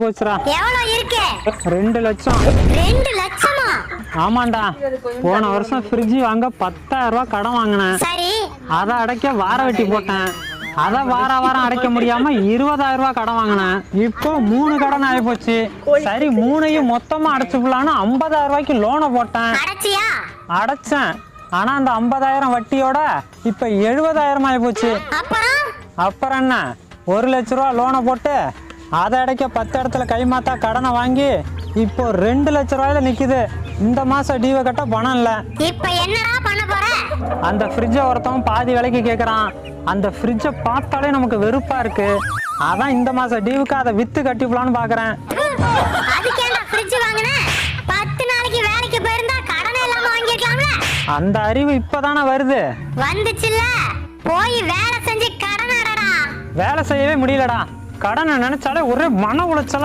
போச்சுடா. எவ்வளவு இருக்கு? 2 லட்சம். 2 லட்சமா? ஆமாண்டா. போன வருஷம் ஃப்ரிட்ஜ் வாங்க 10,000 ரூபாய் கடன் வாங்கினேன். சரி. அதை அடைக்க வார வெட்டி போட்டேன். அதை வாரம் அடைக்க முடியாம 20,000 ரூபாய் கடன் வாங்கினேன். இப்போ 3 கடன் ஆகி போச்சு. சரி 3ஐயும் மொத்தமா அடைச்சுக்கலான்னு 50,000 ரூபாய்க்கு லோனை போட்டேன். அடைச்சியா? அடைச்சேன். ஆனா அந்த 50,000 வட்டியோட இப்ப 70,000 ஆகி போச்சு. அப்புறம் என்ன, 1 லட்ச ரூபா லோனை போட்டு அதை அடைக்க 10 இடத்துல கைமாத்தா கடனை வாங்கி இப்போ 2 லட்ச ரூபாயில நிக்குது. இந்த மாசம் டியூவை கட்ட பணம் இல்ல. இப்ப என்னடா பண்ண போற? அந்த ஃப்ரிட்ஜை ஒருத்தவன் பாதி விலைக்கு கேக்குறான். அந்த ஃப்ரிட்ஜை பார்த்தாலே நமக்கு வெறுப்பா இருக்கு. அதான் இந்த மாசம் டியூவுக்கு அதை வித்து கட்டிப்பலான்னு பாக்குறேன். அதுக்கேண்டா ஃப்ரிட்ஜ் வாங்குன? 10 நாளைக்கு வேலைக்கு போயிருந்தா கடனே இல்லாம வாங்கிக்கலாம்ல. அந்த அறிவு இப்பதானே வருது. வந்துச்சுல, போய் வேலை செஞ்சு கடன் அடடா. வேலை செய்யவே முடியலடா. கடனை நினைச்சாலே ஒரே மன உளைச்சலா